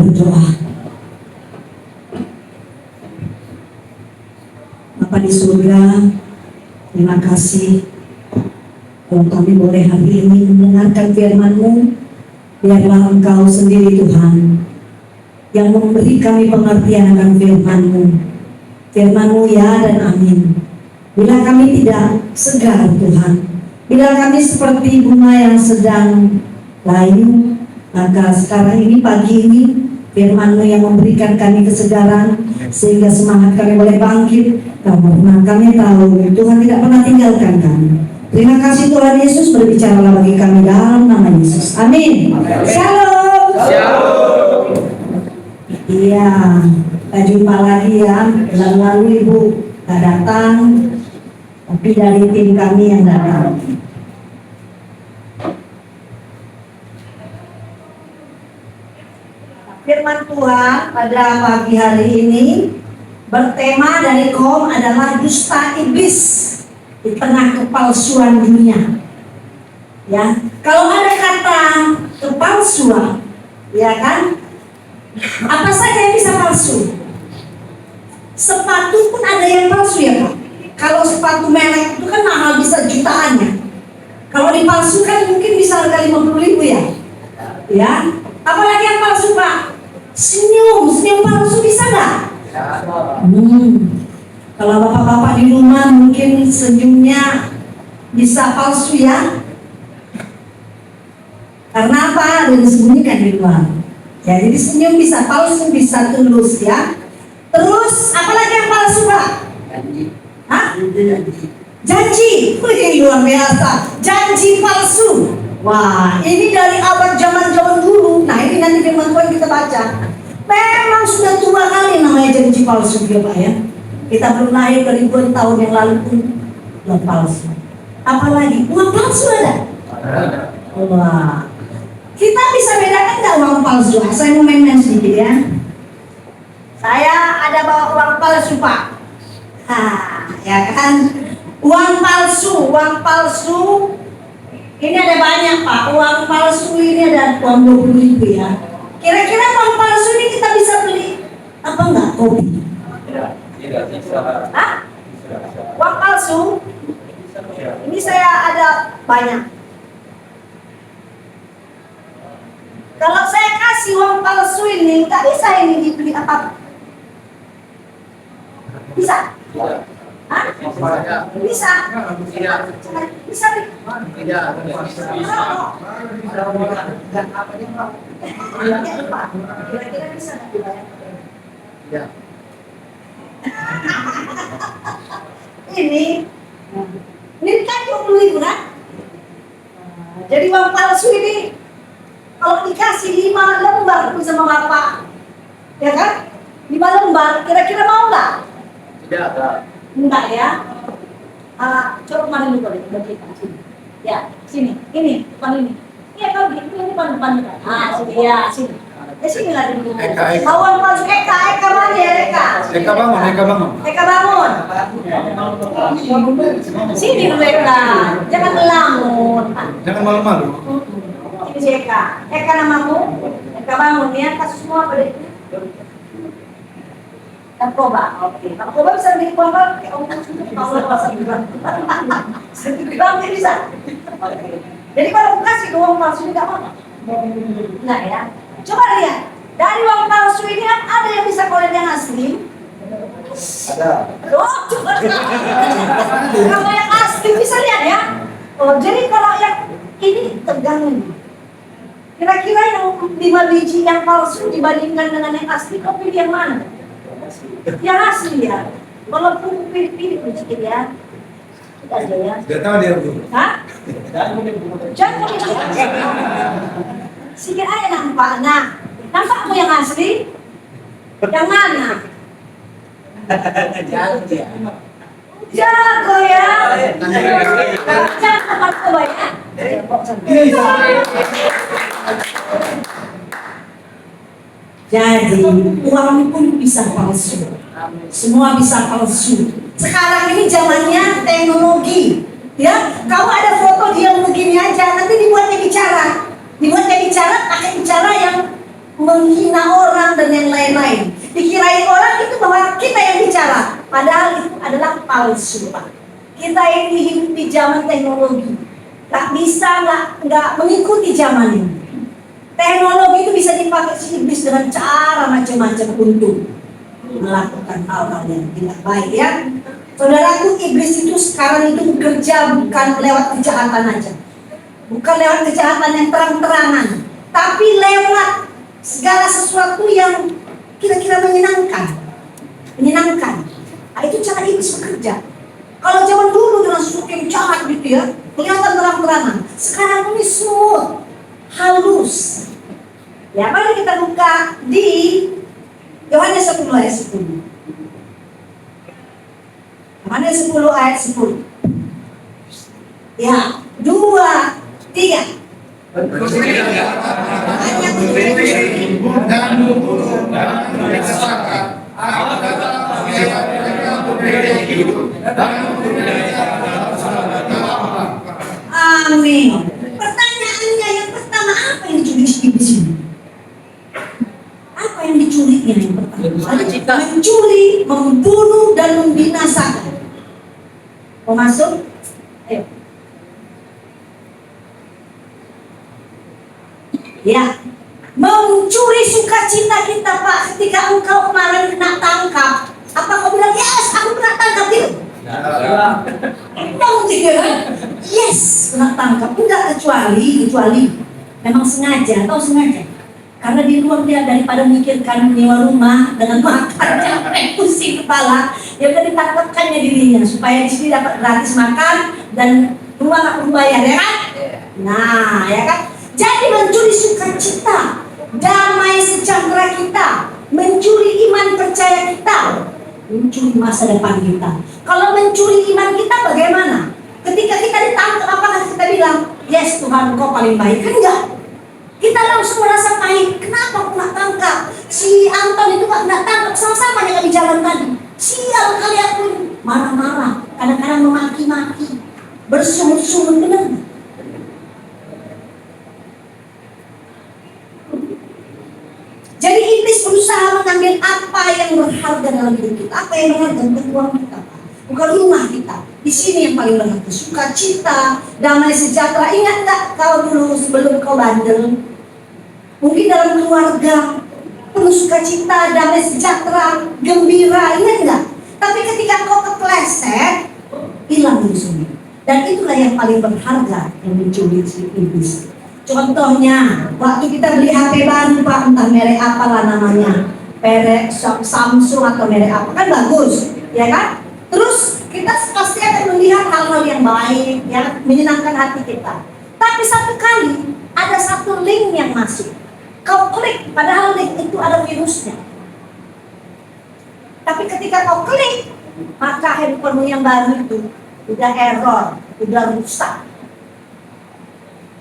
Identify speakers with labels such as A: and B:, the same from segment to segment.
A: berdoa. Bapa di surga, terima kasih kalau kami boleh hari ini mendengarkan firman-Mu. Biarlah Engkau sendiri Tuhan yang memberi kami pengertian akan firman-Mu. Firman-Mu ya dan amin. Bila kami tidak segar Tuhan, bila kami seperti bunga yang sedang layu, maka sekarang ini, pagi ini, firman-Mu yang memberikan kami kesegaran, sehingga semangat kami boleh bangkit. Karena kami tahu Tuhan tidak pernah tinggalkan kami. Terima kasih Tuhan Yesus, berbicaralah bagi kami dalam nama Yesus. Amin. Shalom.
B: Shalom.
A: Iya, kita jumpa lagi ya. Lalu Ibu tak datang, tapi dari tim kami yang datang. Firman Tuhan pada pagi hari ini bertema dari kaum adalah dusta iblis di tengah kepalsuan dunia. Ya, kalau ada kata kepalsuan, ya kan? Apa saja yang bisa palsu? Sepatu pun ada yang palsu ya Pak. Kalau sepatu merek itu kan mahal, bisa jutaannya. Kalau dipalsukan mungkin bisa harga 50.000 ya. Ya, apalagi yang palsu Pak? Senyum palsu bisa nggak? Kalau bapak-bapak di rumah mungkin senyumnya bisa palsu ya. Karena apa? Ada disembunyikan di luar. Ya, jadi senyum bisa palsu, bisa tulus ya. Terus apalagi yang palsu Pak? Hah? Janji. Wih, luar biasa. Janji palsu. Wah, ini dari abad zaman dulu. Nah, ini nanti firman Tuhan kita baca. Memang sudah tua kali namanya janji palsu ya Pak ya. Kita belum lahir ke ribuan tahun yang lalu pun belum palsu. Apalagi uang palsu ada. Wah, kita bisa bedakan nggak uang palsu? Saya mau main-main sedikit ya. Saya ada bawa uang palsu Pak. Ya kan? Uang palsu. Ini ada banyak Pak. Uang palsu ini ada uang 20.000 ya. Kira-kira uang palsu ini kita bisa beli apa enggak? Kopi?
B: Tidak bisa.
A: Hah? Uang palsu? Ini saya ada banyak. Kalau saya kasih uang palsu ini, nggak bisa ini dibeli apa? Bisa? Hah? Bisa? Bisa? Kira-kira bisa nggak dibayar? Ini kan 20.000 kan? Jadi uang palsu ini kalau dikasih 5 lembar sama bapak, ya kan? 5 lembar, kira-kira mau nggak?
B: Tidak.
A: Enggak ya. Coba kemarin dulu bagi sini. Ya, sini. Ini depan ini. Iya kalau gitu ini depan. Sini ya, sini. Sini lah dulu. Bawang palsu Eka mana ya Eka?
B: Eka bangun.
A: Sini dulu Eka. Jangan melamun.
B: Jangan malu-malu.
A: Ini si Eka. Eka namamu? Eka bangun ya. Kasus semua pada itu. Narkoba, oke. Narkoba bisa bikin uang kayak orang kalau pasar juga. Sedikit bisa. Oke. Jadi kalau kasih uang palsu ini nggak apa-apa. Nah ya. Coba lihat. Dari uang palsu ini kan ada yang bisa kolen yang asli.
B: Ada.
A: Oh, coba. Kalau yang asli bisa lihat ya. Oh, jadi kalau yang ini tegang. Kira-kira yang 5 biji yang palsu dibandingkan dengan yang asli, kau pilih yang mana? Yang asli ya. Walaupun pilih sedikit ya. Kita aja ya.
B: Tidak tahu dia Bu.
A: Hah? Jangan sikit aja nampak. Nah, nampakmu yang asli? Yang mana? Jago ya. Jangan tempat kebanyakan. Jadi uang pun bisa palsu. Semua bisa palsu. Sekarang ini zamannya teknologi. Ya, kamu ada foto dia begini aja, nanti dibuatnya bicara pakai bicara yang menghina orang dan yang lain-lain. Dikirain orang itu bahwa kita yang bicara, padahal itu adalah palsu, Pak. Kita ini hidup di zaman teknologi, nggak bisa nggak mengikuti zaman ini. Teknologi itu bisa dipakai si iblis dengan cara macam-macam untuk melakukan hal-hal yang tidak baik, ya. Saudaraku, iblis itu sekarang itu bekerja bukan lewat kejahatan aja, bukan lewat kejahatan yang terang-terangan, tapi lewat segala sesuatu yang kira-kira menyenangkan. Nah, itu cara iblis bekerja. Kalau zaman dulu dengan sesuatu yang jahat gitu ya, kelihatan terang-terangan. Sekarang ini smooth, halus. Ya, mari kita buka di Yohanes 10 ayat 10. Yohanes 10 ayat 10. Ya, 2, 3. Amin. Pertanyaannya yang pertama, apa yang dicuri iblis ini? Apa yang dicurinya yang pertama? Mencuri, membunuh, dan membinasakan. Mau masuk? Ayo. Ya, mencuri sukacita kita, Pak. Ketika engkau kemarin kena tangkap, apa kau bilang, yes, aku kena tangkap gitu? Tahu tidak? Yes, kena tangkap. Enggak, kecuali memang sengaja, atau sengaja. Karena di luar dia daripada memikirkan nyewa rumah dengan makan capek pusing kepala, ya udah ditangkapkannya dirinya supaya di sini dapat gratis makan dan rumah nggak perlu bayar, ya kan? Nah, ya kan? Jadi mencuri sukacita, damai sejahtera kita, mencuri iman percaya kita, mencuri masa depan kita. Kalau mencuri iman kita bagaimana? Ketika kita ditangkap, apakah kita bilang, yes Tuhan, Engkau paling baik? Kan enggak. Kita langsung merasa pahit. Kenapa aku nggak tangkap? Si Anton itu nggak tangkap, sama-sama yang di jalan tadi. Sial kali aku, marah-marah, kadang-kadang memaki-maki, bersungut-sungut, benar. Jadi iblis berusaha mengambil apa yang berharga dalam hidup kita, apa yang berharga untuk uang kita, bukan rumah kita. Di sini yang paling berharga, sukacita, damai sejahtera. Ingat tak kau dulu sebelum kau bandel? Mungkin dalam keluarga penuh sukacita, damai sejahtera, gembira, ingat enggak? Tapi ketika kau kepleset, hilang di sini. Dan itulah yang paling berharga yang dicuri si iblis. Contohnya, waktu kita beli HP baru, Pak, entah merek apalah namanya, merek Samsung atau merek apa, kan bagus, ya kan? Terus kita pasti akan melihat hal-hal yang baik, yang menyenangkan hati kita. Tapi satu kali ada satu link yang masuk, kau klik, padahal link itu ada virusnya. Tapi ketika kau klik, maka handphone yang baru itu udah error, udah rusak.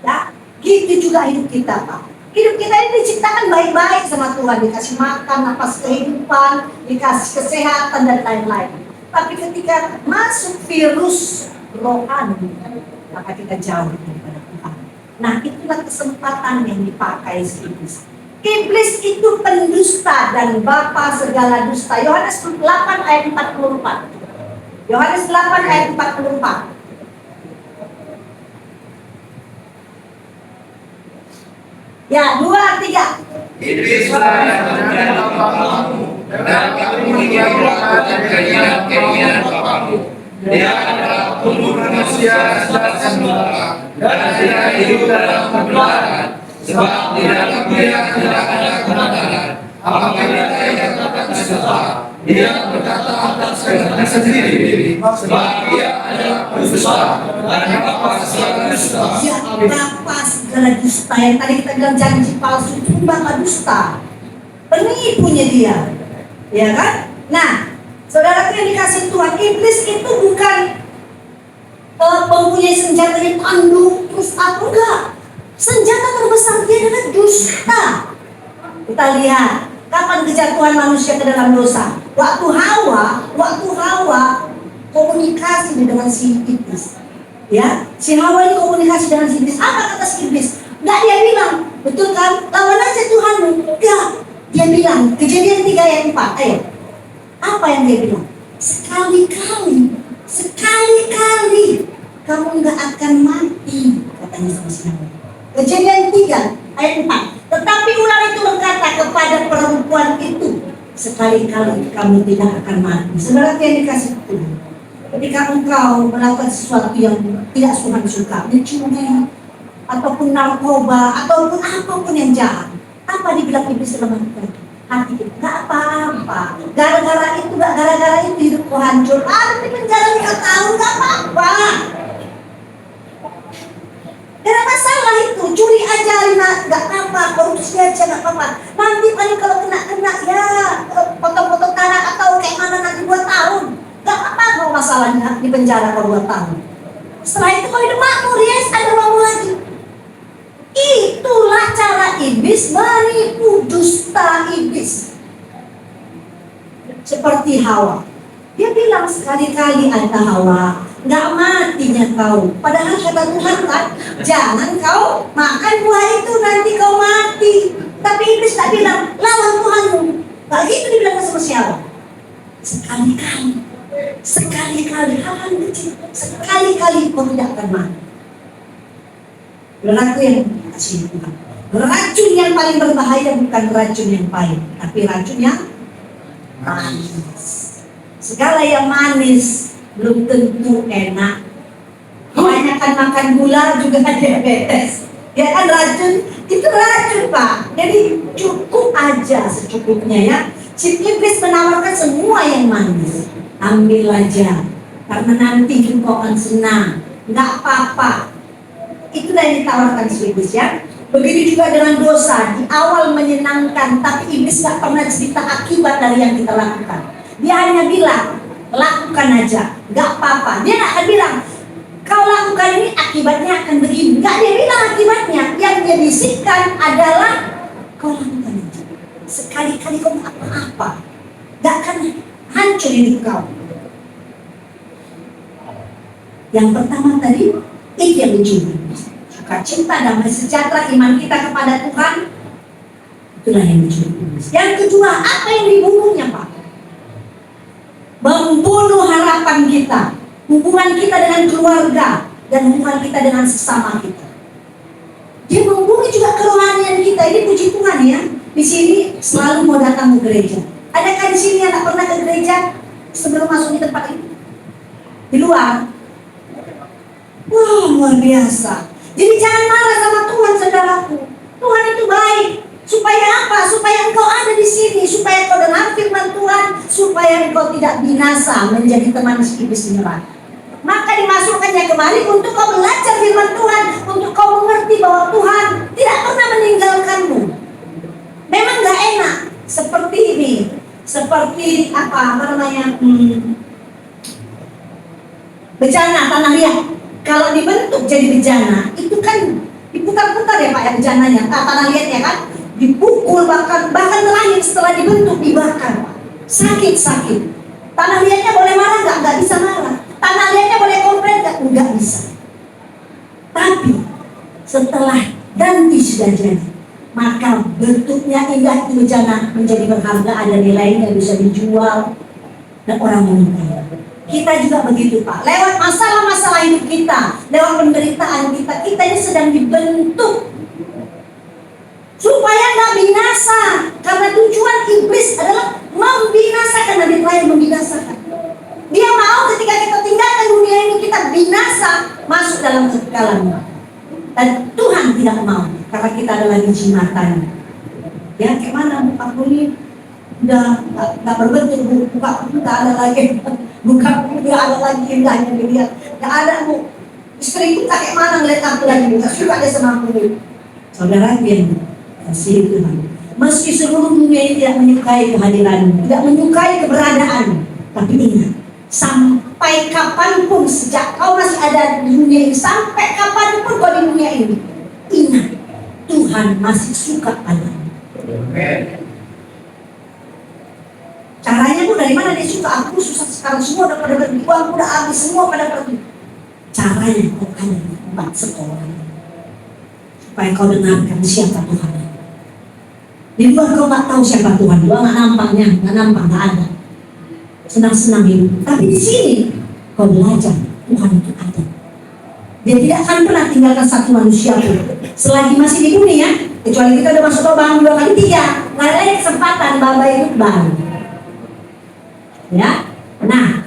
A: Ya. Gitu juga hidup kita, Pak. Hidup kita ini diciptakan baik-baik sama Tuhan. Dikasih makan, napas kehidupan, dikasih kesehatan, dan lain-lain. Tapi ketika masuk virus rohani, maka kita jauh daripada Tuhan. Nah, itulah kesempatan yang dipakai si iblis. Iblis itu pendusta dan bapa segala dusta. Yohanes 8 ayat 44. Yohanes 8 ayat 44. Ya, 2, 3.
C: Iblislah yang menjadi bapamu, dan kamu mengikuti keinginan bapamu. Dia adalah pembunuh manusia dan semula, dan tidak hidup dalam kebenaran, sebab di dalam dia tidak ada kebenaran. Apabila ia katakan sesuatu, dia berkata atas kehendaknya sendiri, sebab dia adalah pendusta dan bapa segala dusta.
A: Ya, bapa segala dusta. Yang tadi kita bilang janji palsu itu bapa dusta, penipunya dia, ya kan? Nah, saudara yang dikasih Tuhan, iblis itu bukan mempunyai senjata yang tanduk terus apa, enggak. Senjata terbesar dia adalah dusta. Kita lihat kapan kejatuhan manusia ke dalam dosa. Waktu Hawa komunikasi dengan si iblis. Ya, si Hawa ini komunikasi dengan si iblis. Apa kata si iblis? Enggak, dia bilang, betul kan? Lawan aja Tuhanmu. Enggak, dia bilang, Kejadian 3 ayat 4. Ayo, apa yang dia bilang? Sekali-kali kamu enggak akan mati, katanya sama siapa? Kejadian 3 ayat 4. Tetapi ular itu berkata kepada perempuan itu, sekali-kali kamu tidak akan mati. Saudara yang dikasih Tuhan, ketika engkau melakukan sesuatu yang tidak Tuhan suka, mencuri, ataupun narkoba, ataupun apapun yang jahat, apa dibilang iblis dalam hati kita? Gak apa-apa. Gara-gara itu hidupku hancur. Di penjara 5 tahun, gak apa-apa. Gak ada masalah itu. Curi aja, gak apa-apa. Korupsi aja, gak apa-apa. Nanti paling kalau kena ya potong-potong tanah atau kayak mana nanti 2 tahun. Gak apa-apa kalau masalahnya di penjara kalau 2 tahun. Setelah itu kalau hidup makmur, yes, ada mau lagi. Itulah cara iblis menipu, dusta iblis. Seperti Hawa. Dia bilang sekali-kali ada Hawa, nggak matinya kau. Padahal kata Tuhan kan, jangan kau makan buah itu nanti kau mati. Tapi iblis tak bilang, lawan Tuhanmu. Gak gitu dibilang sama siapa? Sekali-kali hal-hal kecil. Sekali-kali kau tidak akan mati. Aku yang kasih Tuhan. Racun yang paling berbahaya bukan racun yang pahit, tapi racun yang manis. Segala yang manis belum tentu enak. Kebanyakan makan gula juga diabetes. Ya kan, racun itu racun Pak. Jadi cukup aja secukupnya ya. Si iblis menawarkan semua yang manis. Ambil aja, karena nanti engkau akan senang. Nggak apa-apa. Itulah yang ditawarkan si iblis ya. Begitu juga dengan dosa. Di awal menyenangkan, tapi iblis gak pernah cerita akibat dari yang kita lakukan. Dia hanya bilang, lakukan aja, gak apa-apa. Dia gak akan bilang, kau lakukan ini akibatnya akan begini. Gak, dia bilang akibatnya. Yang dia bisikkan adalah, kau lakukan aja. Sekali-kali kau gak apa-apa, gak akan hancur hidup kau. Yang pertama tadi, itu yang mencuri. Cinta, damai sejahtera, iman kita kepada Tuhan, itulah yang mencuri. Yang kedua, apa yang dibunuhnya Pak? Membunuh harapan kita, hubungan kita dengan keluarga, dan hubungan kita dengan sesama kita. Dia membunuh juga kerohanian kita. Ini puji Tuhan ya. Di sini selalu mau datang ke gereja. Adakah di sini yang tak pernah ke gereja sebelum masuk di tempat ini? Di luar? Wah, luar biasa. Jadi jangan marah sama Tuhan, saudaraku. Tuhan itu baik. Supaya apa? Supaya engkau ada di sini, supaya engkau dengar firman Tuhan, supaya engkau tidak binasa menjadi teman iblis neraka. Maka dimasukkannya kemari untuk kau belajar firman Tuhan, untuk kau mengerti bahwa Tuhan tidak pernah meninggalkanmu. Memang gak enak seperti ini, seperti apa namanya? Bencana tanah liat. Kalau dibentuk jadi bejana, itu kan diputar-putar ya Pak ya bejananya, tanah liatnya kan, dipukul bahkan terakhir setelah dibentuk dibakar Pak. Sakit. Tanah liatnya boleh marah nggak bisa marah. Tanah liatnya boleh komplain nggak bisa. Tapi setelah ganti sudah jadi, maka bentuknya indah itu bejana menjadi berharga, ada nilainya, bisa dijual dan orang menyukai. Kita juga begitu Pak. Lewat masalah-masalah hidup kita, lewat penderitaan kita ini sedang dibentuk supaya nggak binasa. Karena tujuan iblis adalah membinasakan, dan dia membinasakan. Dia mau ketika kita tinggalkan dunia ini kita binasa, masuk dalam kekekalan. Dan Tuhan tidak mau, karena kita adalah biji matanya. Ya, kayak mana Bu Pak Kuni? Udah nggak berbentuk, buka nggak ada lagi, nggak ada lagi indahnya dilihat, nggak ada Bu. Istri itu kayak mana ngeliat aku lagi, nggak suka dia sama aku. Saudara yang kasih Tuhan, meski seluruh dunia ini tidak menyukai kehadiranmu, tidak menyukai keberadaan, tapi ingat, sampai kapanpun sejak kau masih ada di dunia ini, sampai kapanpun kau di dunia ini, ingat Tuhan masih suka padamu. Caranya Bu, dari mana dia suka? Aku susah sekarang, semua udah pada pergi, uang udah habis, semua pada pergi. Caranya kau ada di tempat sekolah. supaya kau dengarkan siapa Tuhan. Di luar kau nggak tahu siapa Tuhan, kau nggak nampaknya, nggak ada. Senang-senang hidup. Tapi di sini kau belajar Tuhan itu ada. Dia tidak akan pernah tinggalkan satu manusia pun selagi masih di bumi ya. Kecuali kita udah masuk lubang 2 kali 3, nggak ada kesempatan Baba itu baru. Ya, nah.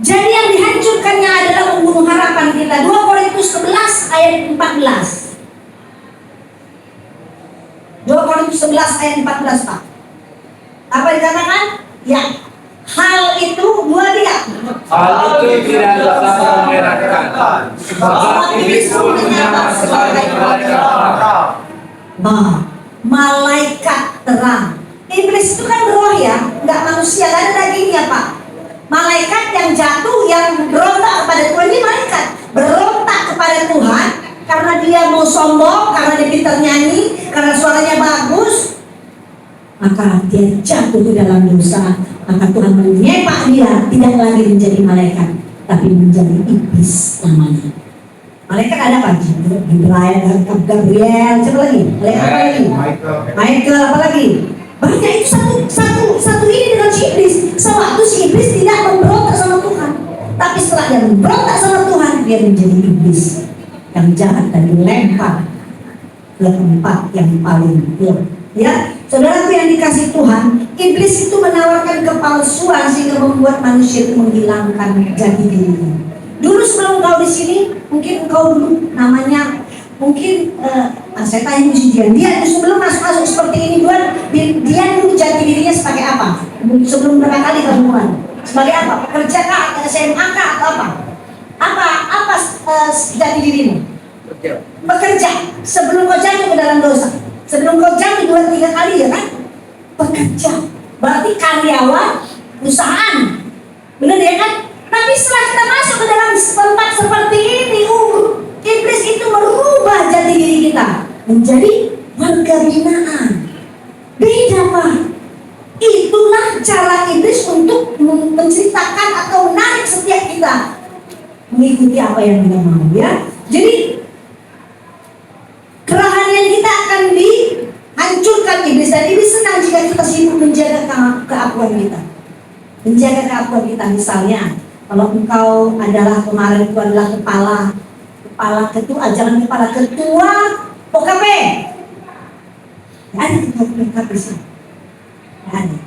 A: Jadi yang dihancurkannya adalah membunuh harapan kita. 2 Korintus 11 ayat 14. 2 Korintus 11 ayat 14 Pak. Apa dikatakan? Ya, hal itu dua dia.
C: Hal itu tidak dapat mengherankan, sebab iblis pun menyamar sebagai malaikat terang.
A: Malaikat terang. Iblis itu kan roh ya, nggak manusia, nggak ada dagingnya Pak. Malaikat yang jatuh, yang berontak kepada Tuhan, ini malaikat berontak kepada Tuhan karena dia mau sombong, karena dia pintar nyanyi, karena suaranya bagus, maka dia jatuh ke dalam dosa. Maka Tuhan menyepak dia, tidak lagi menjadi malaikat, tapi menjadi iblis namanya. Malaikat ada apa? Jibril, Gabriel, siapa lagi? Malaikat apa lagi? Michael, apa lagi? Banyak itu satu ini dengan si iblis. Sewaktu si iblis tidak memberontak sama Tuhan, tapi setelah dia memberontak sama Tuhan, dia menjadi iblis yang jahat dan dilempar ke tempat yang paling gelap. Ya, saudaraku yang dikasih Tuhan, iblis itu menawarkan kepalsuan sehingga membuat manusia itu menghilangkan jati dirinya. Dulu sebelum kau di sini, mungkin kau dulu namanya mungkin saya tanya mesti dia sebelum masuk seperti ini dia dulu jati dirinya sebagai apa? Sebelum berapa kali kamu mulai? Sebagai apa? Pekerja kah? Atau SMA kah? Atau apa? Apa jati dirimu? Bekerja. Sebelum kau jatuh ke dalam dosa, sebelum kau jatuh 2-3 kali ya kan? Bekerja. Berarti karyawan perusahaan. Benar ya kan? Tapi setelah kita masuk ke dalam tempat seperti ini, iblis itu merubah jati diri kita menjadi warga binaan. Beda Pak. Itulah cara iblis untuk menceritakan atau menarik setiap kita mengikuti apa yang kita mau ya. Jadi kerohanian kita akan dihancurkan iblis, dan iblis senang jika kita sibuk menjaga keakuan kita. Menjaga keakuan kita, misalnya kalau engkau adalah kemarin itu adalah kepala ketua, jangan kepala ketua OKP. Ada ketua OKP sih. Ada.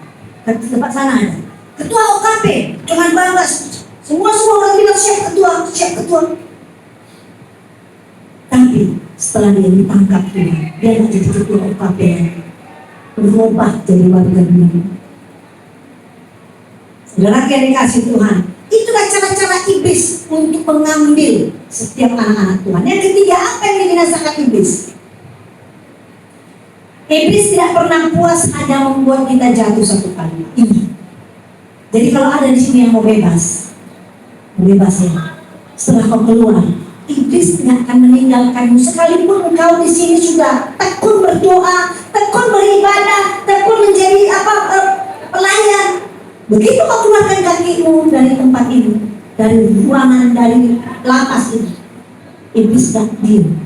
A: Di tempat sana ada. Ketua OKP, jangan bangga. Semua orang bilang siap ketua. Tapi setelah dia ditangkap Tuhan, dia nggak jadi ketua OKP, berubah jadi warga binaan. Saudara yang dikasih Tuhan, itulah cara-cara iblis untuk mengambil setiap anak-anak Tuhan. Yang ketiga, apa yang dibinasakan iblis? Iblis tidak pernah puas hanya membuat kita jatuh satu kali. Jadi kalau ada di sini yang mau bebas ya. Setelah kau keluar, iblis tidak akan meninggalkanmu sekalipun engkau di sini sudah tekun berdoa, tekun beribadah, tekun menjadi pelayan. Begitu kau keluarkan kakimu dari tempat ini, dari ruangan, dari lapas ini, iblis gak diam.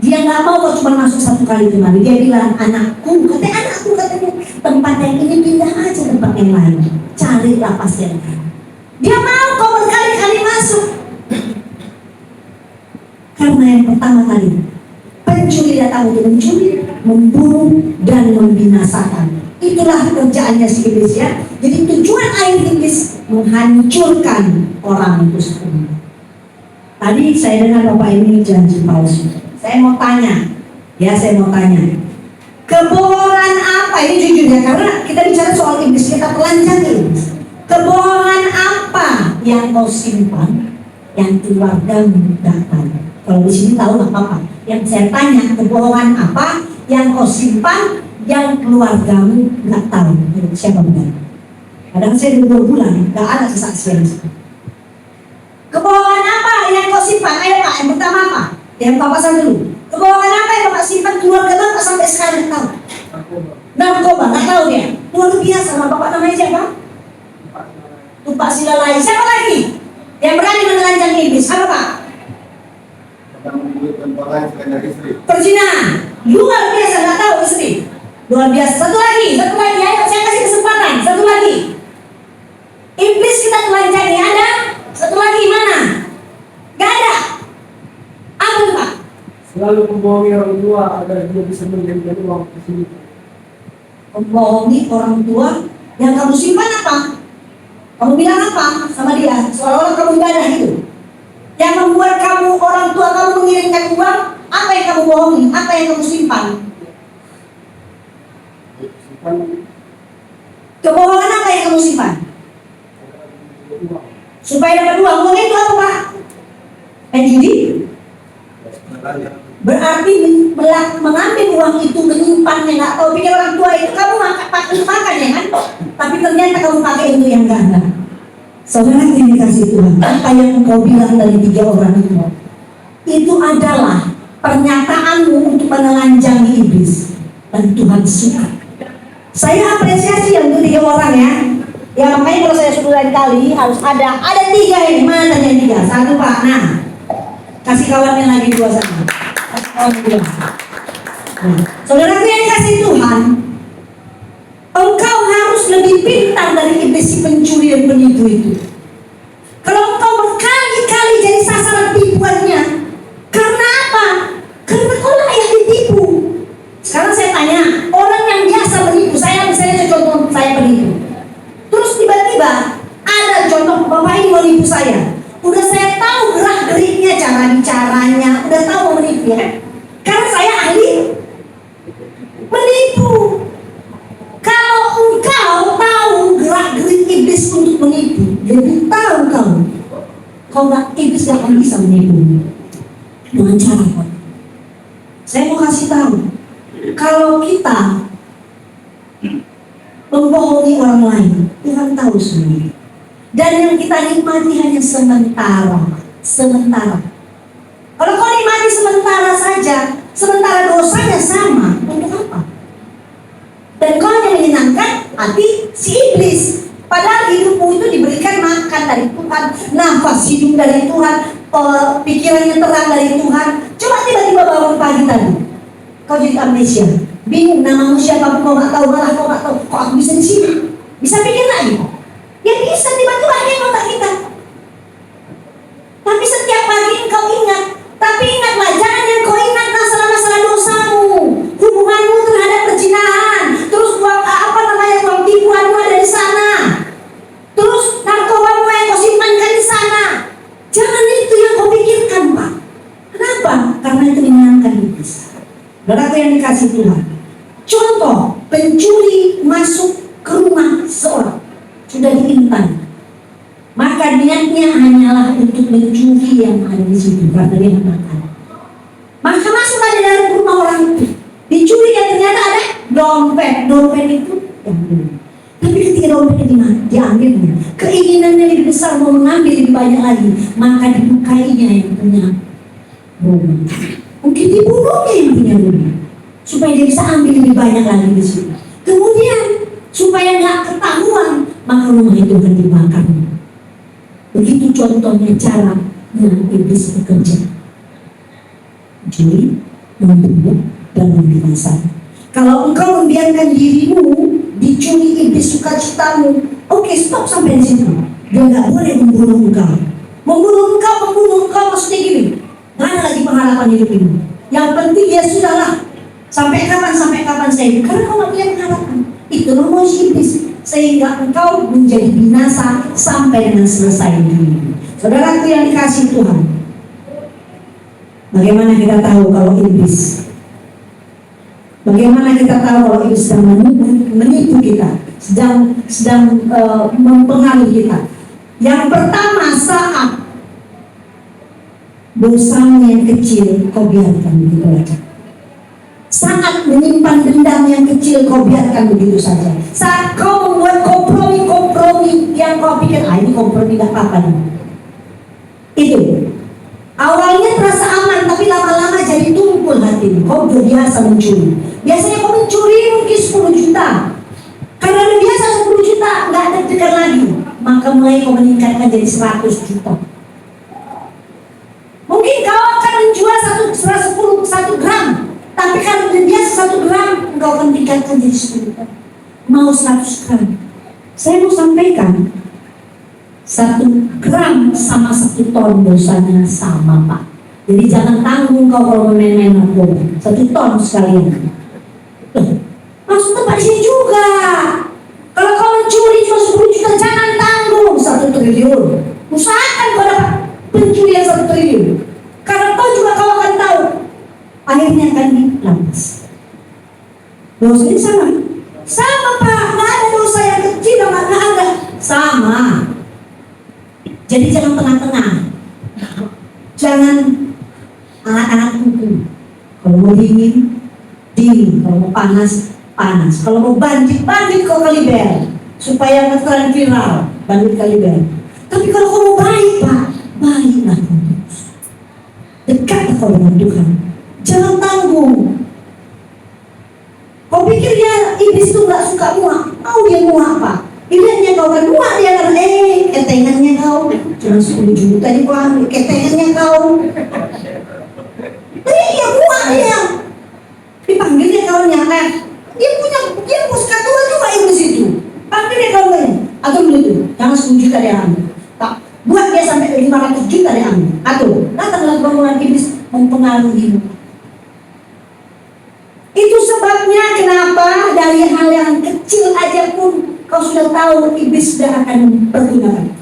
A: Dia nggak mau kau cuma masuk satu kali kemari. Dia bilang, anakku katanya tempat yang ini pindah aja tempat yang lain, cari lapas yang lain. Dia mau kau berkali-kali masuk. Karena yang pertama kali, pencuri datang untuk mencuri, membunuh dan membinasakan. Itulah kerjaannya si iblis ya. Jadi tujuan akhir iblis menghancurkan orang itu semua. Tadi saya dengar Bapak ini janji palsu. Saya mau tanya. Kebohongan apa? Ini jujur ya, karena kita bicara soal iblis, kita telanjang iblis. Kebohongan apa yang kau simpan, yang keluargamu datang? Kalau di sini tahu nggak apa-apa. Yang saya tanya, kebohongan apa yang kau simpan, yang keluargamu nggak tahu? Siapa benar? Kadang saya 2 bulan nggak ada kesaksian. Kebohongan apa yang kau simpan? Ayo Pak, yang pertama apa? Yang Bapak saya dulu. Kebohongan apa yang Bapak simpan, keluarga Bapak sampai sekarang tahu? Narkoba, nggak tahu dia. Luar biasa. Sama Bapak namanya siapa? Tupak Silalai. Siapa lagi yang berani menelanjang iblis? Apa Pak?
B: Mengambil tempat lain selain dari istri.
A: Perzinahan, luar biasa, nggak tahu istri. Luar biasa. Satu lagi, ayo saya kasih kesempatan. Satu lagi. Iblis kita telanjangi ada. Satu lagi mana? Gak ada. Apa tuh Pak?
D: Selalu membohongi orang tua agar dia bisa menjadikan uang ke sini.
A: Membohongi orang tua yang kamu simpan apa? Kamu bilang apa sama dia? Seolah-olah kamu ibadah itu. Yang membuat kamu, orang tua kamu mengirimkan uang, apa yang kamu bohongi? Apa yang kamu simpan?
D: Simpan
A: Kebohongan apa yang kamu simpan?
D: uang.
A: Supaya dapat uang. Uang itu apa Pak? Main judi? Berarti mengambil uang itu, menyimpannya, nggak tahu pikir orang tua itu kamu makan ya kan? Tapi ternyata kamu pakai untuk yang enggak. Saudara yang dikasih Tuhan, apa yang kau bilang dari 3 orang itu adalah pernyataanmu untuk menelanjangi iblis, dan Tuhan suka. Saya apresiasi yang itu 3 orang ya. Ya makanya kalau saya suruh lain kali harus ada 3 ini. Mana yang 3? 1 Pak. Nah, kasih kawannya lagi 2 sana. Kasih kawan 2. Nah, saudaraku yang dikasih Tuhan, engkau harus lebih pintar dari iblis si pencuri dan penipu itu. Kalau engkau berkali-kali jadi sasaran tipuannya, karena apa? Karena kau layak ditipu. Sekarang saya tanya, orang yang biasa menipu, saya misalnya contoh saya penipu. Terus tiba-tiba ada contoh bapak ini mau nipu saya. Udah saya tahu gerak-geriknya, cara bicaranya, udah tahu mau menipu ya. Karena saya ahli menipu. Kalau engkau tahu gerak-gerik iblis untuk menipu, lebih tahu kau nggak, iblis gak akan bisa menipu dengan cara apa? Saya mau kasih tahu, kalau kita membohongi orang lain, Tuhan tahu sendiri. Dan yang kita nikmati hanya sementara. Kalau kau nikmati sementara saja, sementara dosanya sama, untuk apa? Dan kau hanya menyenangkan hati si iblis. Padahal hidupmu itu diberikan makan dari Tuhan, nafas hidup dari Tuhan, pikirannya terang dari Tuhan. Coba tiba-tiba bangun pagi tadi, kau jadi amnesia, bingung namamu siapa, kau nggak tahu, malah kau nggak tahu, kok aku bisa di sini? Bisa pikir lagi? Ya bisa, tiba-tiba ada yang otak kita. Tapi setiap pagi engkau ingat. Tapi ingatlah, jangan yang kau ingat masalah-masalah dosamu, hubunganmu terhadap perzinahan, terus uang tipuanmu ada di sana, terus narkobamu yang kau simpankan di sana. Jangan itu yang kau pikirkan Pak. Kenapa? Karena itu menyenangkan iblis. Saudaraku yang dikasih Tuhan, contoh pencuri masuk ke rumah seorang, sudah diintai, maka niatnya hanyalah untuk mencuri yang ada di situ, karena dia makan. Maka masuklah di dalam rumah orang itu, dicuri dan ternyata ada dompet itu yang belum. Tapi ketika dompetnya diambilnya, keinginannya lebih besar, mau mengambil lebih banyak lagi, maka dibukainya yang punya rumah. Mungkin dibunuhnya yang punya rumah, supaya dia bisa ambil lebih banyak lagi di situ. Kemudian supaya nggak ketahuan, maka rumah itu akan dibakar. Begitu contohnya cara yang iblis bekerja, juri, membunuh, dan membinasakan. Kalau engkau membiarkan dirimu dicuri iblis sukacitamu, oke, stop sampai di situ. Dia nggak boleh membunuh engkau. Membunuh engkau maksudnya gini, mana lagi pengharapan hidup ini? Yang penting ya sudahlah, sampai kapan saya hidup, karena kau nggak punya pengharapan. Itu nomor iblis, sehingga engkau menjadi binasa sampai dengan selesai hidup. Saudaraku yang dikasih Tuhan, bagaimana kita tahu kalau iblis? Bagaimana kita tahu kalau iblis sedang menipu kita, sedang mempengaruhi kita? Yang pertama, saat dosamu yang kecil kau biarkan begitu saja. Saat menyimpan dendam yang kecil kau biarkan begitu saja. Saat kau membuat kompromi yang kau pikir, ini kompromi gak apa-apa nih. Itu awalnya terasa aman, tapi lama-lama jadi tumpul hatimu. Kau terbiasa mencuri. Biasanya kau mencuri mungkin 10 juta. Karena udah biasa 10 juta, gak deg-degan lagi. Maka mulai kau meningkatkan jadi 100 juta. Mungkin kau akan menjual engkau akan tingkatkan jadi 10 ton. Mau 100 gram. Saya mau sampaikan, 1 gram sama 1 ton dosanya sama, Pak. Jadi jangan tanggung kau kalau main-main narkoba. 1 ton sekalian. Maksudnya Pak sini juga. Kalau kau mencuri cuma 10 juta, jangan tanggung 1 triliun. Usahakan kau dapat pencurian 1 triliun. Karena kau juga kau akan tahu akhirnya akan dilampas. Dosanya sama. Sama Pak, nggak ada dosa yang kecil, nggak ada. Sama. Jadi jangan tengah-tengah. Jangan anak-anak hukum. Kalau mau dingin, dingin. Kalau mau panas, panas. Kalau mau bandit, bandit kau kaliber. Supaya ngetren viral, bandit kaliber. Tapi kalau kau mau baik Pak, baiklah kau terus. Dekat kau dengan Tuhan. Jangan tanggung. Kau pikir ya iblis itu gak suka muak? Mau dia muak Pak? Ilihatnya kau kan muak dia kan, ketengannya kau cuma 10 juta di kau ambil, ketengannya kau. Dia muak dia. Dipanggilnya kawannya, dia bos ketua juga iblis itu. Panggil dia kawannya, atau begitu, jangan 10 juta dia ambil. Tak, buat dia sampai 500 juta dia ambil. Atau datanglah bangunan iblis mempengaruhimu. Itu sebabnya kenapa dari hal yang kecil aja pun kau sudah tahu iblis sudah akan pergunakan.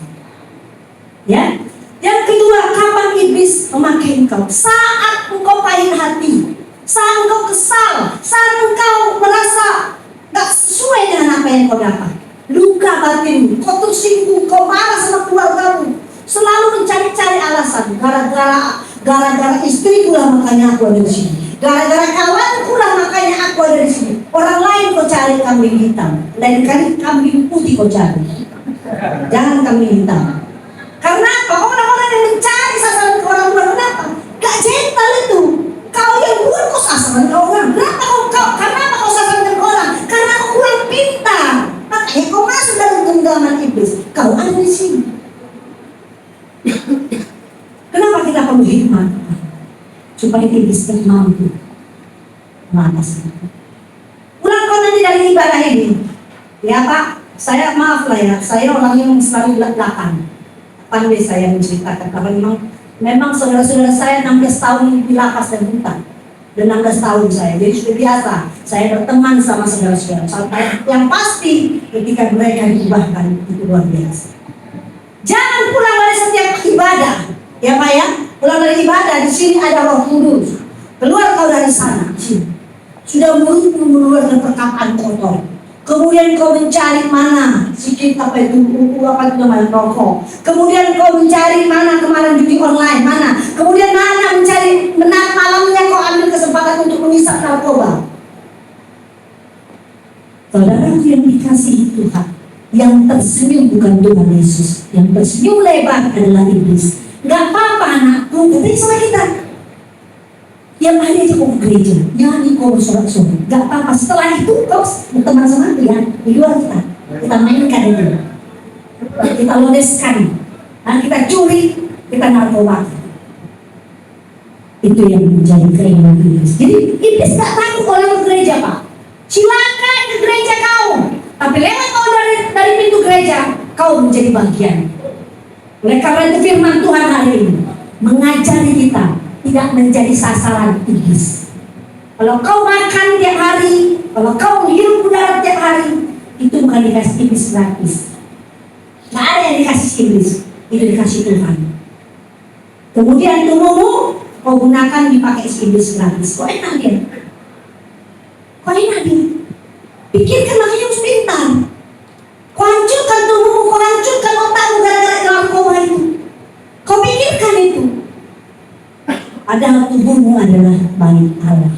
A: Ya. Yang kedua, kapan iblis memakai engkau? Saat engkau pahit hati, saat engkau kesal, saat engkau merasa gak sesuai dengan apa yang kau dapat. Luka batin, kau tersinggung, kau marah sama keluargamu, selalu mencari-cari alasan. Gara-gara istriku lah makanya aku ada di sini. Gara-gara kawanku lah makanya aku ada di sini. Orang lain kau cari kambing hitam, lain kali kambing putih kau cari. Jangan kambing hitam. Karena apa? Orang-orang yang mencari sasaran ke orang luar, kenapa? Gak gentle itu. Kau yang buat kau sasaran ke orang. Kenapa karena apa kau sasaran ke orang? Karena kau kurang pintar. Makanya kau masuk dalam genggaman iblis. Kau ada di sini. Kenapa kita perlu hikmat? Supaya iblis tidak mampu mengatasi. Pulang kau nanti dari ibadah ini, ya Pak, saya maaf lah ya, saya orang yang selalu belak-belakan. Pandai saya menceritakan karena memang saudara-saudara saya 16 tahun di lapas dan hutan, dan 16 tahun saya, jadi sudah biasa saya berteman sama saudara-saudara. Sampai yang pasti ketika mereka diubahkan itu luar biasa. Jangan pulang dari setiap ibadah, ya Pak ya. Pulang dari ibadah, di sini ada Roh Kudus. Keluar kau dari sana, sudah mulutmu mengeluarkan perkataan kotor. Kemudian kau mencari mana sikit apa itu namanya rokok. Kemudian kau mencari mana kemarin judi online mana. Kemudian mana mencari malamnya kau ambil kesempatan untuk mengisap narkoba. Saudara yang dikasihi Tuhan, yang tersenyum bukan Tuhan Yesus, yang tersenyum lebar adalah iblis. Gak apa-apa anakku, katanya sama kita. Yang ada aja kau ke gereja, nyanyi kau bersorak-sorak, gak apa-apa. Setelah itu kau berteman sama aku ya, di luar kita mainkan itu, kita lodeskan, kita curi, kita narkoba. Itu yang menjadi keinginan iblis. Jadi iblis gak takut orang ke gereja Pak. Silakan ke gereja kau, tapi lewat kau dari pintu gereja, kau menjadi bagian. Oleh karena itu firman Tuhan hari ini mengajari kita tidak menjadi sasaran iblis. Kalau kau makan tiap hari, kalau kau hirup udara tiap hari, itu bukan dikasih iblis gratis. Nggak ada yang dikasih iblis, itu dikasih Tuhan. Kemudian tubuhmu kau gunakan dipakai iblis gratis. Kok enak dia? Kok enak dia? Pikirkan, makanya harus pintar. Kau hancurkan tubuhmu, kau hancurkan otakmu gara-gara narkoba itu. Kau pikirkan itu. Padahal tubuhmu adalah bait Allah.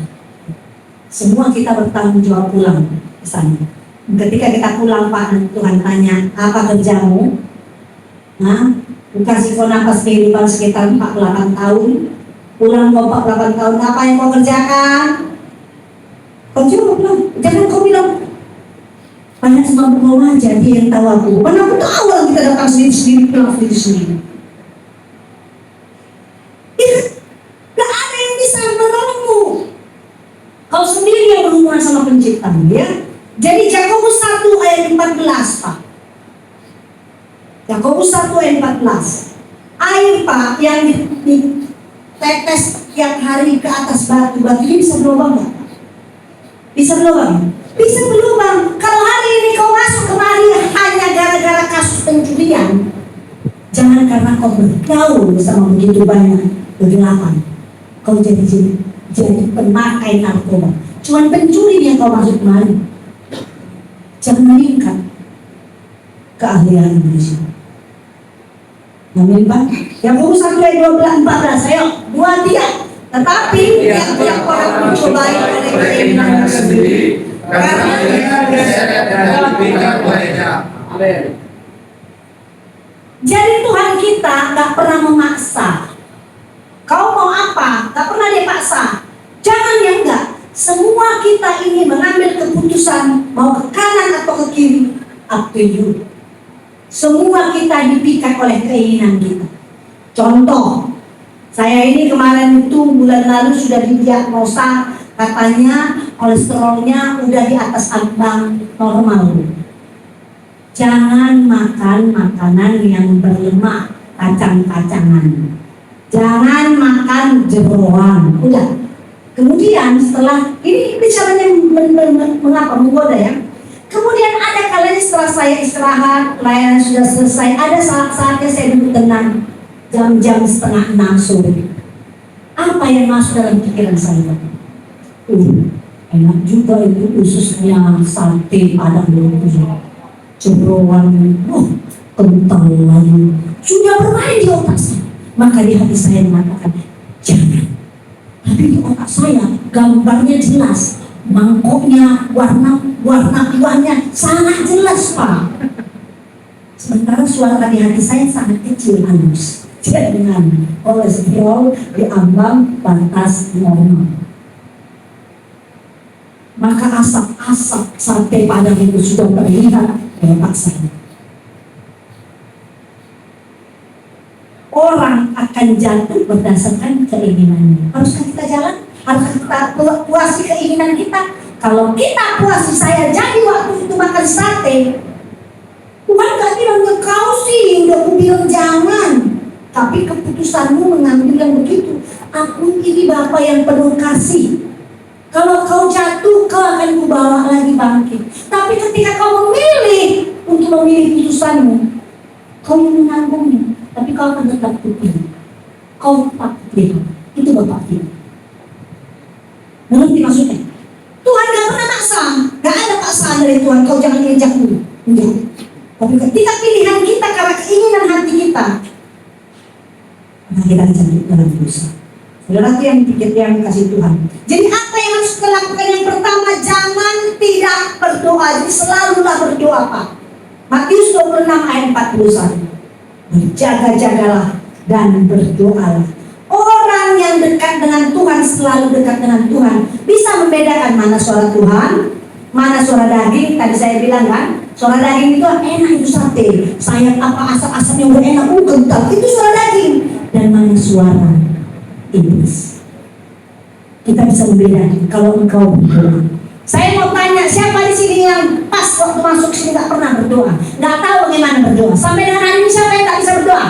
A: Semua kita bertanggung jawab pulang ke sana. Ketika kita pulang Pak, Tuhan tanya, apa kerjamu? Kasih kau nafas kehidupan sekitar 48 tahun. Pulang kau 48 tahun, apa yang kau kerjakan? Kau jawab lah, jangan kau bilang banyak semua berdoa aja, dia yang tahu aku. Mana aku tahu orang kita datang sendiri-sendiri, pulang sendiri-sendiri. Gak ada yang bisa menolongmu. Kau sendiri yang berhubungan sama penciptamu ya. Jadi Yakobus 1 ayat 14 Pak. Yakobus 1 ayat 14. Air Pak yang ditetes tiap hari ke atas batu ini bisa berlubang nggak? Bisa berlubang? Bisa berlubang. Kalau hari ini kau masuk kemari hanya gara-gara kasus pencurian, jangan karena kau bergaul bersama begitu banyak kegelapan, kau jadi pemakai narkoba. Cuman pencuri yang kau masuk kemari. Jangan meningkat keahlian di sini. Amin Pak. Yakobus 1 ayat 12-14. Ayo, 2-3. Tetapi tiap orang mencobai oleh keinginannya sendiri, karena ia diseret dan dipikat olehnya.
D: Amin.
A: Jadi Tuhan kita gak pernah memaksa. Kau mau apa? Gak pernah dia paksa. Jangan ya enggak. Semua kita ini mengambil keputusan mau ke kanan atau ke kiri, up to you. Semua kita dipikat oleh keinginan kita. Contoh, saya ini kemarin itu bulan lalu sudah didiagnosa, katanya kolesterolnya udah di atas ambang normal. Jangan makan makanan yang berlemak, kacang-kacangan. Jangan makan jeroan. Udah. Kemudian setelah ini bicaranya mengapa menggoda ya. Kemudian ada kalanya setelah saya istirahat, layanan sudah selesai, ada saat-saatnya saya duduk tenang jam-jam 5:30 sore. Apa yang masuk dalam pikiran saya? Enak juga itu ususnya sate padang itu, jeroan, kental lagi. Sudah bermain di otak saya. Maka di hati saya mengatakan, jangan. Tapi di otak saya gambarnya jelas, mangkoknya, warna kuahnya sangat jelas Pak. Sementara suara di hati saya sangat kecil, halus. Dengan kolesterol di ambang batas normal. Maka asap-asap sate padang itu sudah terlihat di otak saya. Orang akan jatuh berdasarkan keinginannya. Haruskah kita jalan? Haruskah kita puasi keinginan kita? Kalau kita puasi, saya jadi waktu itu makan sate. Tuhan gak bilang ke kau sih, udah aku bilang jangan. Tapi keputusanmu mengambil yang begitu. Aku ini Bapa yang penuh kasih. Kalau kau jatuh, kau akan kubawa lagi bangkit. Tapi ketika kau memilih untuk memilih putusanmu, kau yang menanggungnya. Tapi kau akan tetap putih. Kau tetap putih. Itu Bapak kita. Mengerti maksudnya? Tuhan gak pernah maksa. Gak ada paksaan dari Tuhan. Kau jangan injak dulu. Enggak. Tapi ketika pilihan kita karena keinginan hati kita, maka kita jatuh dalam dosa. Saudara itu yang dipikir yang kasih Tuhan. Jadi apa yang harus kita lakukan? Yang pertama, jangan tidak berdoa. Jadi selalulah berdoa Pak. Matius 26 ayat 41. Berjaga-jagalah dan berdoalah. Orang yang dekat dengan Tuhan selalu dekat dengan Tuhan. Bisa membedakan mana suara Tuhan, mana suara daging. Tadi saya bilang kan, suara daging itu enak, itu sate. Sayap apa asap-asapnya udah enak, kental. Itu suara daging. Dan mana suara iblis. Kita bisa membedakan kalau engkau berdoa. Saya mau tanya, siapa di sini yang pas waktu masuk sini nggak pernah berdoa, nggak tahu bagaimana berdoa? Sampai dengan hari ini siapa yang tak bisa berdoa?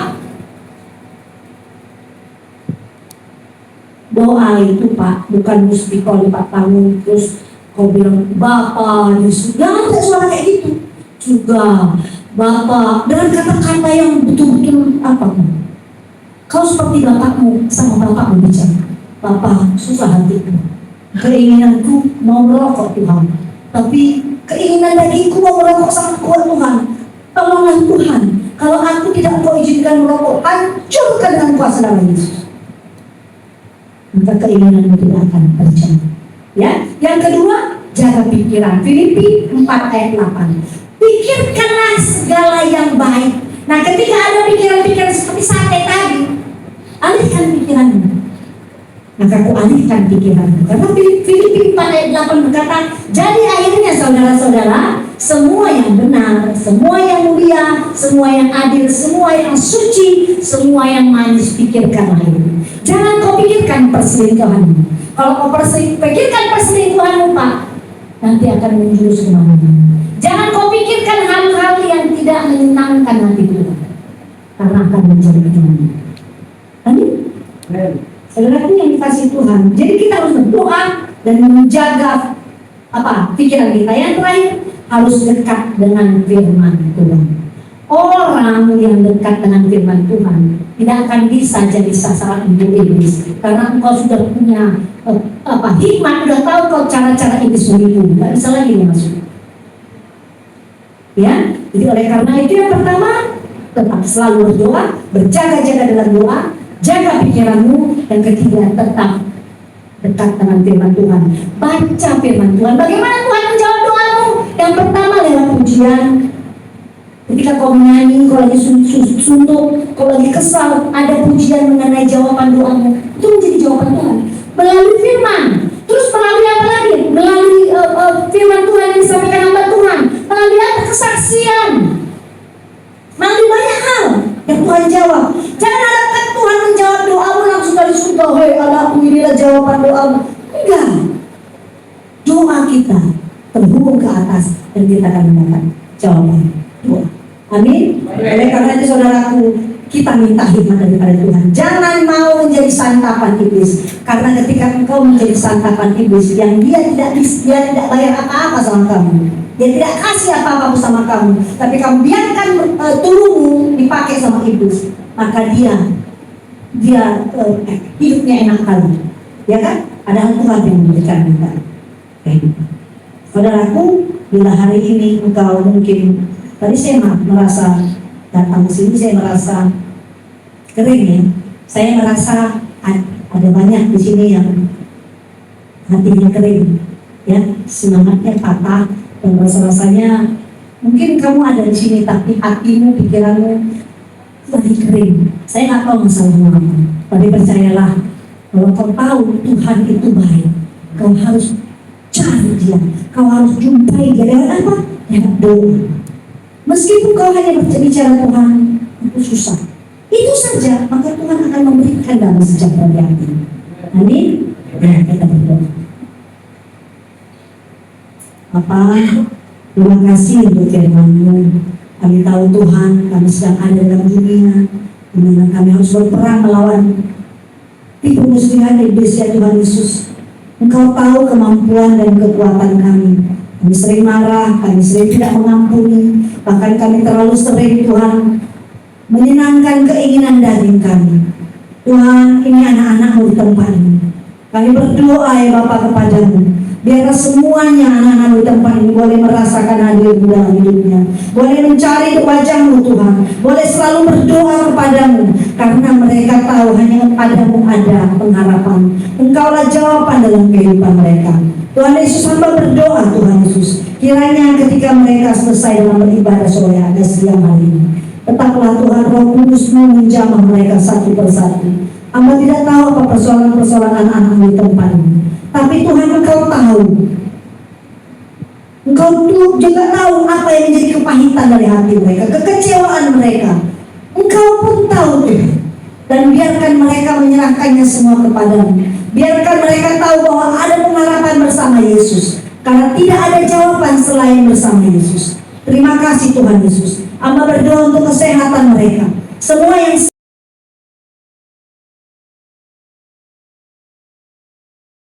A: Doa itu Pak, bukan mesti kau lipat tangan terus kau bilang Bapa Yesus. Jangan ada suara kayak gitu. Juga Bapa dengan kata-kata yang betul-betul apa? Kau seperti bapakmu sama bapakmu bicara. Bapa, susah hatiku. Keinginanku mau merokok Tuhan, tapi keinginan dagingku mau merokok sangat kuat Tuhan. Tolonglah Tuhan, kalau aku tidak kau izinkan merokok, hancurkan dengan kuasa nama Yesus. Maka keinginanmu tidak akan terjadi. Ya, yang kedua, jaga pikiran. Filipi 4 ayat 8. Pikirkanlah segala yang baik. Nah, ketika ada pikiran-pikiran seperti sate tadi, alihkan pikiranmu. Maka aku alihkan pikiranmu. Karena Filipi 4 ayat 8 berkata, jadi akhirnya saudara-saudara, semua yang benar, semua yang mulia, semua yang adil, semua yang suci, semua yang manis, pikirkanlah itu. Jangan kau pikirkan perselingkuhanmu. Kalau kau pikirkan perselingkuhanmu Pak, nanti akan menjurus kemana. Jangan kau pikirkan hal-hal yang tidak menyenangkan hati Tuhan, karena akan menjadi bencana. Amin. Saudaraku yang dikasih Tuhan, jadi kita harus berdoa dan menjaga pikiran kita. Yang terakhir, harus dekat dengan firman Tuhan. Orang yang dekat dengan firman Tuhan tidak akan bisa jadi sasaran iblis, karena engkau sudah punya hikmat, sudah tahu kau cara-cara iblis menipu, nggak bisa lagi masuk. Ya, jadi oleh karena itu yang pertama, tetap selalu berdoa, berjaga-jaga dalam doa, jaga pikiranmu. Yang ketiga, tetap dekat dengan firman Tuhan, baca firman Tuhan. Bagaimana Tuhan menjawab doamu? Yang pertama lewat pujian. Ketika kau menyanyi, kau lagi suntuk, kau lagi kesal, ada pujian mengenai jawaban doamu, itu menjadi jawaban Tuhan melalui firman. Terus melalui apa lagi? Melalui firman Tuhan yang disampaikan hamba Tuhan, melalui apa? Kesaksian, melalui banyak hal yang Tuhan jawab. Jangan harapkan Tuhan menjawab doamu langsung dari surga. Hei anakku, inilah jawaban doamu. Enggak. Doa kita terhubung ke atas dan kita akan mendapat jawaban doa. Amin. Oleh karena itu saudaraku, kita minta hikmat daripada Tuhan. Jangan mau menjadi santapan iblis, karena ketika engkau menjadi santapan iblis yang dia tidak bayar apa-apa sama kamu, dia tidak kasih apa-apa sama kamu, tapi kamu biarkan tubuhmu dipakai sama iblis, maka dia hidupnya enak kali, ya kan? Padahal Tuhan yang memberikan kita. Saudaraku, bila hari ini engkau mungkin, tadi saya merasa datang ke sini, saya merasa kering ya. Saya merasa ada banyak di sini yang hatinya kering, ya, semangatnya patah, dan rasanya mungkin kamu ada di sini tapi hatimu, pikiranmu lagi kering. Saya nggak tahu masalahmu apa, tapi percayalah bahwa kau tahu Tuhan itu baik. Kau harus cari Dia, kau harus jumpai Dia dengan apa? Dengan doa. Meskipun kau hanya berbicara Tuhan, itu susah, itu saja, maka Tuhan akan memberikan damai sejahtera di hati. Amin. Ya, kita berdoa. Bapa, terima kasih untuk firman-Mu. Kami tahu Tuhan, kami sedang ada dalam dunia di mana kami harus berperang melawan tipu muslihat iblis, ya Tuhan Yesus. Engkau tahu kemampuan dan kekuatan kami. Kami sering marah, kami sering tidak mengampuni, bahkan kami terlalu sering Tuhan menyenangkan keinginan daging kami. Tuhan, ini anak-anak-Mu di tempat ini. Kami berdoa ya Bapa kepadamu, biarlah semuanya anak-anak di tempat ini boleh merasakan hadir-Mu dalam hidupnya, boleh mencari wajah-Mu Tuhan, boleh selalu berdoa kepadamu, karena mereka tahu hanya kepadamu ada pengharapan. Engkaulah jawaban dalam kehidupan mereka. Tuhan Yesus, hamba berdoa Tuhan Yesus, kiranya ketika mereka selesai dalam beribadah sore ada siang hari ini, tetaplah Tuhan Roh Kudus-Mu menjamah mereka satu persatu. Hamba tidak tahu apa persoalan-persoalan anak-anak di tempat ini, tapi Tuhan Engkau tahu. Engkau juga tahu apa yang menjadi kepahitan dari hati mereka, kekecewaan mereka. Engkau pun tahu Tuhan. Dan biarkan mereka menyerahkannya semua kepadamu. Biarkan mereka tahu bahwa ada pengharapan bersama Yesus, karena tidak ada jawaban selain bersama Yesus. Terima kasih Tuhan Yesus. Hamba berdoa untuk kesehatan mereka, semua yang